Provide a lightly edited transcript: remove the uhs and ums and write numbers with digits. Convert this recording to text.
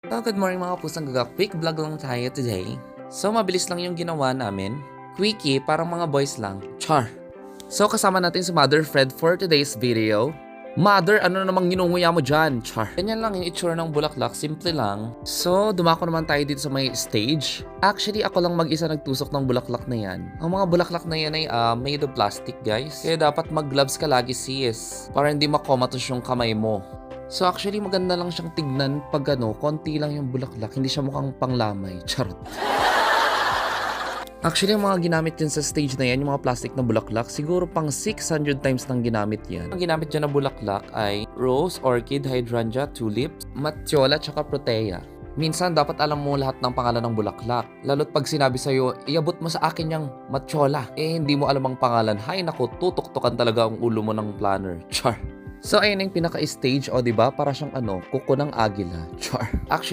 So, good morning mga pusang gaga. Quick vlog lang tayo today. So, mabilis lang yung ginawa namin. Quickie, parang mga boys lang. Char! So, kasama natin si Mother Fred for today's video. Mother, ano namang ginunguya mo dyan? Char! Ganyan lang yung itsura ng bulaklak. Simple lang. So, dumako naman tayo dito sa may stage. Actually, ako lang mag-isa nagtusok ng bulaklak na yan. Ang mga bulaklak na yan ay made of plastic, guys. Kaya dapat mag-gloves ka lagi, sis. Para hindi makomatos yung kamay mo. So actually maganda lang siyang tignan pag konti lang yung bulaklak, hindi siya mukhang panglamay. Charot. Actually, yung mga ginamit dyan sa stage na yan, yung mga plastic na bulaklak, siguro pang 600 times nang ginamit yan. Ang ginamit dyan na bulaklak ay rose, orchid, hydrangea, tulip, matiola, tsaka protea. Minsan, dapat alam mo lahat ng pangalan ng bulaklak. Lalo't pag sinabi sa'yo, iabot mo sa akin yung matiola. Hindi mo alam ang pangalan. Hay nako, tutok-tokan talaga ang ulo mo ng planner. Char. So, ayun yung pinaka-stage, o diba? Para siyang kuko ng agila. Char. Actually,